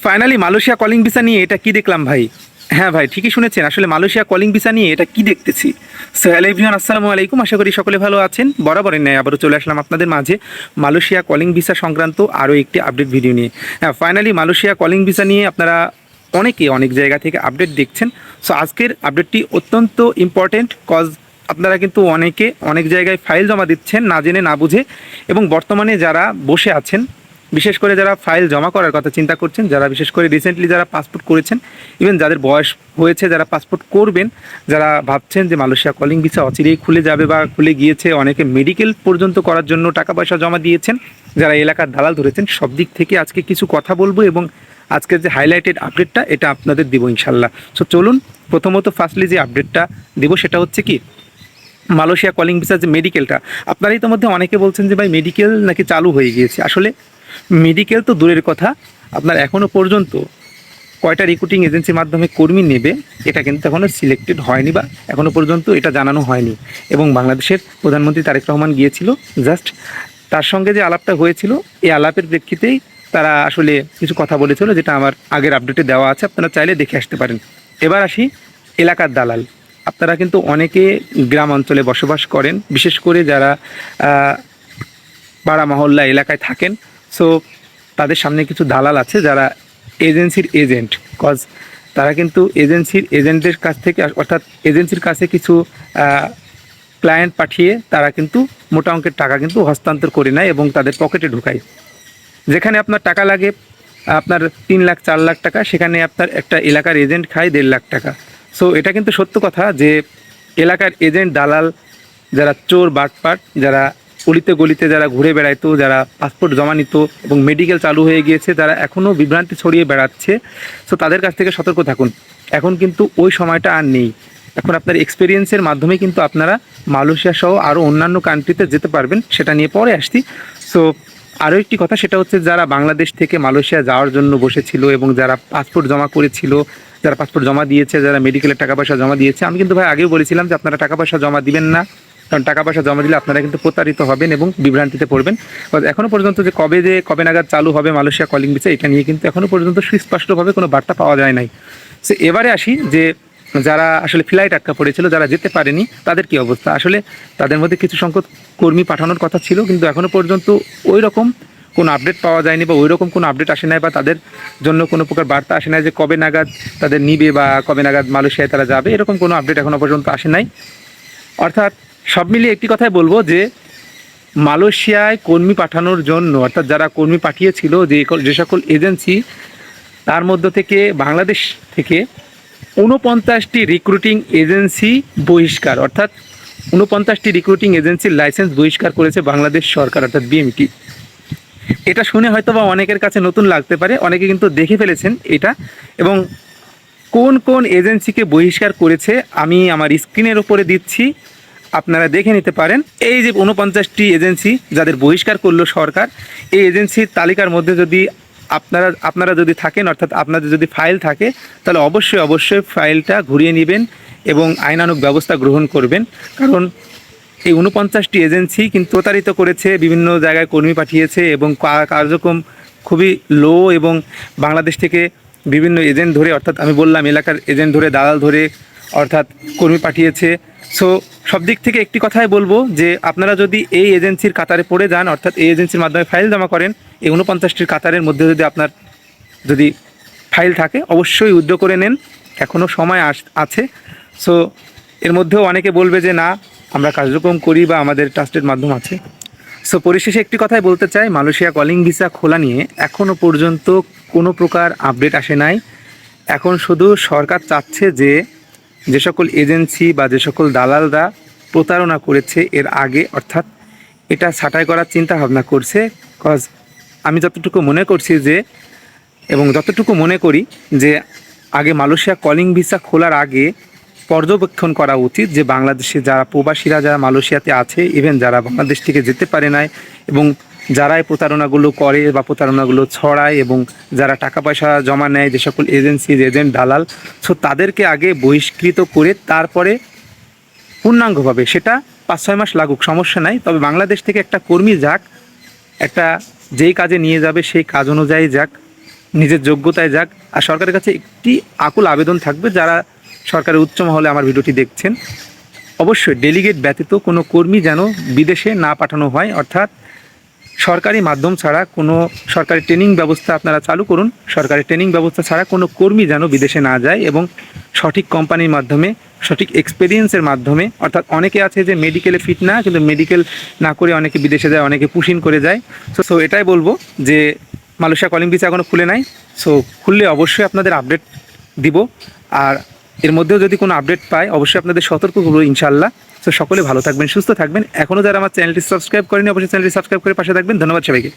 Finally Malaysia calling visa নিয়ে এটা কি দেখলাম ভাই? হ্যাঁ ভাই, ঠিকই শুনেছেন। আসলে মালয়েশিয়া কলিং ভিসা নিয়ে এটা কি দেখতেছি। সো হ্যালো এভরিওয়ান, আসসালামু আলাইকুম। আশা করি সকলে ভালো আছেন। বরাবরের ন্যায় আবারও চলে আসলাম আপনাদের মাঝে মালয়েশিয়া কলিং ভিসা সংক্রান্ত আরও একটি আপডেট ভিডিও নিয়ে। হ্যাঁ, ফাইনালি মালয়েশিয়া কলিং ভিসা নিয়ে আপনারা অনেকে অনেক জায়গা থেকে আপডেট দেখছেন। সো আজকের আপডেটটি অত্যন্ত ইম্পর্টেন্ট, কজ আপনারা কিন্তু অনেকে অনেক জায়গায় ফাইল জমা দিচ্ছেন না জেনে না বুঝে, এবং বর্তমানে যারা বসে আছেন, বিশেষ করে যারা ফাইল জমা করার কথা চিন্তা করছেন, যারা বিশেষ করে রিসেন্টলি যারা পাসপোর্ট করেছেন, ইভেন যাদের বয়স হয়েছে, যারা পাসপোর্ট করবেন, যারা ভাবছেন যে মালয়েশিয়া কলিং ভিসা অচিরেই খুলে যাবে বা খুলে গিয়েছে, অনেকে মেডিকেল পর্যন্ত করার জন্য টাকা পয়সা জমা দিয়েছেন, যারা এলাকার দালাল ধরেছেন, সব দিক থেকে আজকে কিছু কথা বলবো এবং আজকের যে হাইলাইটেড আপডেটটা এটা আপনাদের দিব ইনশাল্লাহ। সো চলুন, প্রথমত ফার্স্টলি যে আপডেটটা দেবো সেটা হচ্ছে কি, মালয়েশিয়া কলিং ভিসার যে মেডিকেলটা। আপনারা ইতিমধ্যে অনেকে বলছেন যে ভাই মেডিকেল নাকি চালু হয়ে গিয়েছে। আসলে মেডিকেল তো দূরের কথা, আপনার এখনও পর্যন্ত কয়টা রিক্রুটিং এজেন্সির মাধ্যমে কর্মী নেবে এটা কিন্তু এখনও সিলেক্টেড হয়নি, বা এখনও পর্যন্ত এটা জানানো হয়নি। এবং বাংলাদেশের প্রধানমন্ত্রী তারেক রহমান গিয়েছিল, জাস্ট তার সঙ্গে যে আলাপটা হয়েছিল এই আলাপের প্রেক্ষিতেই তারা আসলে কিছু কথা বলেছিল, যেটা আমার আগের আপডেটে দেওয়া আছে, আপনারা চাইলে দেখে আসতে পারেন। এবার আসি এলাকার দালাল। আপনারা কিন্তু অনেকে গ্রাম অঞ্চলে বসবাস করেন, বিশেষ করে যারা পাড়া মহল্লা এলাকায় থাকেন। সো তাদের সামনে কিছু দালাল আছে যারা এজেন্সির এজেন্ট, কজ তারা কিন্তু এজেন্সির এজেন্টের কাছ থেকে, অর্থাৎ এজেন্সির কাছে কিছু ক্লায়েন্ট পাঠিয়ে তারা কিন্তু মোটা অঙ্কের টাকা কিন্তু হস্তান্তর করে নেয় এবং তাদের পকেটে ঢুকায়। যেখানে আপনার টাকা লাগে আপনার 3 লাখ 4 লাখ টাকা, সেখানে আপনার একটা এলাকার এজেন্ট খায় 1.5 লাখ টাকা। সো এটা কিন্তু সত্য কথা যে এলাকার এজেন্ট দালাল যারা চোর বাটপাট, যারা অলিতে গলিতে যারা ঘুরে বেড়াইতো, যারা পাসপোর্ট জমা নিত এবং মেডিকেল চালু হয়ে গিয়েছে, তারা এখনও বিভ্রান্তি ছড়িয়ে বেড়াচ্ছে। সো তাদের কাছ থেকে সতর্ক থাকুন। এখন কিন্তু ওই সময়টা আর নেই। এখন আপনার এক্সপিরিয়েন্সের মাধ্যমে কিন্তু আপনারা মালয়েশিয়া সহ আরও অন্যান্য কান্ট্রিতে যেতে পারবেন, সেটা নিয়ে পরে আসছি। সো আরও একটি কথা, সেটা হচ্ছে যারা বাংলাদেশ থেকে মালয়েশিয়া যাওয়ার জন্য বসেছিল এবং যারা পাসপোর্ট জমা করেছিল, যারা পাসপোর্ট জমা দিয়েছে, যারা মেডিকেলের টাকা পয়সা জমা দিয়েছে, আমি কিন্তু ভাই আগেও বলেছিলাম যে আপনারা টাকা পয়সা জমা দিবেন না, কারণ টাকা পয়সা জমা দিলে আপনারা কিন্তু প্রতারিত হবেন এবং বিভ্রান্তিতে পড়বেন। এখনও পর্যন্ত যে কবে নাগাদ চালু হবে মালয়েশিয়া কলিং ভিসা, এটা নিয়ে কিন্তু এখনও পর্যন্ত সুস্পষ্টভাবে কোনো বার্তা পাওয়া যায় নাই। সো এবারে আসি যে যারা আসলে ফ্লাইট আটকা পড়েছিল, যারা যেতে পারেনি, তাদের কি অবস্থা। আসলে তাদের মধ্যে কিছু সংখ্যক কর্মী পাঠানোর কথা ছিল, কিন্তু এখনও পর্যন্ত ওই রকম কোনো আপডেট পাওয়া যায়নি, বা ওই রকম কোনো আপডেট আসে নাই, বা তাদের জন্য কোনো প্রকার বার্তা আসে নাই যে কবে নাগাদ তাদের নিবে বা কবে নাগাদ মালয়েশিয়ায় তারা যাবে, এরকম কোনো আপডেট এখনও পর্যন্ত আসে নাই। অর্থাৎ সব মিলিয়ে একটি কথাই বলবো যে মালয়েশিয়ায় কর্মী পাঠানোর জন্য, অর্থাৎ যারা কর্মী পাঠিয়েছিল, যে সকল এজেন্সি, তার মধ্য থেকে বাংলাদেশ থেকে 49টি রিক্রুটিং এজেন্সি বহিষ্কার, অর্থাৎ 49টি রিক্রুটিং এজেন্সির লাইসেন্স বহিষ্কার করেছে বাংলাদেশ সরকার, অর্থাৎ বিএমটি। এটা শুনে হয়তো বা অনেকের কাছে নতুন লাগতে পারে, অনেকে কিন্তু দেখে ফেলেছেন এটা। এবং কোন কোন এজেন্সিকে বহিষ্কার করেছে আমি আমার স্ক্রিনের উপরে দিচ্ছি, আপনারা দেখে নিতে পারেন। এই যে 49টি এজেন্সি যাদের বহিষ্কার করলো সরকার, এই এজেন্সির তালিকার মধ্যে যদি আপনারা যদি থাকেন, অর্থাৎ আপনাদের যদি ফাইল থাকে, তাহলে অবশ্যই ফাইলটা ঘুরিয়ে নেবেন এবং আইনানুগ ব্যবস্থা গ্রহণ করবেন। কারণ এই 49টি এজেন্সি কিন্তু প্রতারিত করেছে, বিভিন্ন জায়গায় কর্মী পাঠিয়েছে এবং কার্যক্রম খুবই লো, এবং বাংলাদেশ থেকে বিভিন্ন এজেন্ট ধরে, অর্থাৎ আমি বললাম এলাকার এজেন্ট ধরে, দালাল ধরে, অর্থাৎ কর্মী পাঠিয়েছে। সো সব দিক থেকে একটি কথাই বলবো যে আপনারা যদি এই এজেন্সির কাতারে পড়ে যান, অর্থাৎ এই এজেন্সির মাধ্যমে ফাইল জমা করেন, এই 49টির কাতারের মধ্যে যদি আপনার যদি ফাইল থাকে, অবশ্যই উইথড্র করে নেন, এখনও সময় আছে। সো এর মধ্যেও অনেকে বলবে যে না, আমরা কার্যক্রম করি বা আমাদের ট্রাস্টেড মাধ্যম আছে। সো পরিশেষে একটি কথাই বলতে চাই, মালয়েশিয়া কলিং ভিসা খোলা নিয়ে এখনও পর্যন্ত কোনো প্রকার আপডেট আসে নাই। এখন শুধু সরকার চাচ্ছে যে সকল এজেন্সি বা যে সকল দালালরা প্রতারণা করেছে এর আগে, অর্থাৎ এটা ছাঁটাই করার চিন্তা ভাবনা করছে। কজ আমি যতটুকু মনে করছি যে, এবং যতটুকু মনে করি যে আগে মালয়েশিয়া কলিং ভিসা খোলার আগে পর্যবেক্ষণ করা উচিত যে বাংলাদেশে যারা প্রবাসীরা যারা মালয়েশিয়াতে আছে, ইভেন যারা বাংলাদেশ থেকে যেতে পারে নাই, এবং যারা এই প্রতারণাগুলো করে বা প্রতারণাগুলো ছড়ায়, এবং যারা টাকা পয়সা জমা নেয়, যে সকল এজেন্সি এজেন্ট দালাল, সো তাদেরকে আগে বহিষ্কৃত করে তারপরে পূর্ণাঙ্গভাবে, সেটা 5-6 মাস লাগুক, সমস্যা নাই, তবে বাংলাদেশ থেকে একটা কর্মী যাক, একটা যেই কাজে নিয়ে যাবে সেই কাজ অনুযায়ী যাক, নিজের যোগ্যতায় যাক। আর সরকারের কাছে একটি আকুল আবেদন থাকবে, যারা সরকারের উচ্চ মহলে আমার ভিডিওটি দেখছেন, অবশ্যই ডেলিগেট ব্যতীত কোনো কর্মী যেন বিদেশে না পাঠানো হয়। অর্থাৎ সরকারি মাধ্যম ছাড়া কোনো সরকারি ট্রেনিং ব্যবস্থা আপনারা চালু করুন, সরকারি ট্রেনিং ব্যবস্থা ছাড়া কোনো কর্মী যেন বিদেশে না যায়, এবং সঠিক কোম্পানির মাধ্যমে, সঠিক এক্সপিরিয়েন্সের মাধ্যমে। অর্থাৎ অনেকে আছে যে মেডিকেলে ফিট না, কিন্তু মেডিকেল না করে অনেকে বিদেশে যায়, অনেকে পুশিং করে যায়। সো এটাই বলবো যে মালয়েশিয়া কলিং ভিসা এখনও খুলে নাই। সো খুললে অবশ্যই আপনাদের আপডেট দিব, আর এর মধ্যেও যদি কোনো আপডেট পাই অবশ্যই আপনাদের সতর্ক করবো ইনশাল্লাহ। তো সকলে ভালো থাকবেন, সুস্থ থাকবেন। এখনও যারা আমার চ্যানেলটি সাবস্ক্রাইব করেনি অবশ্যই চ্যানেলটি সাবস্ক্রাইব করে পাশে থাকবেন। ধন্যবাদ সবাইকে।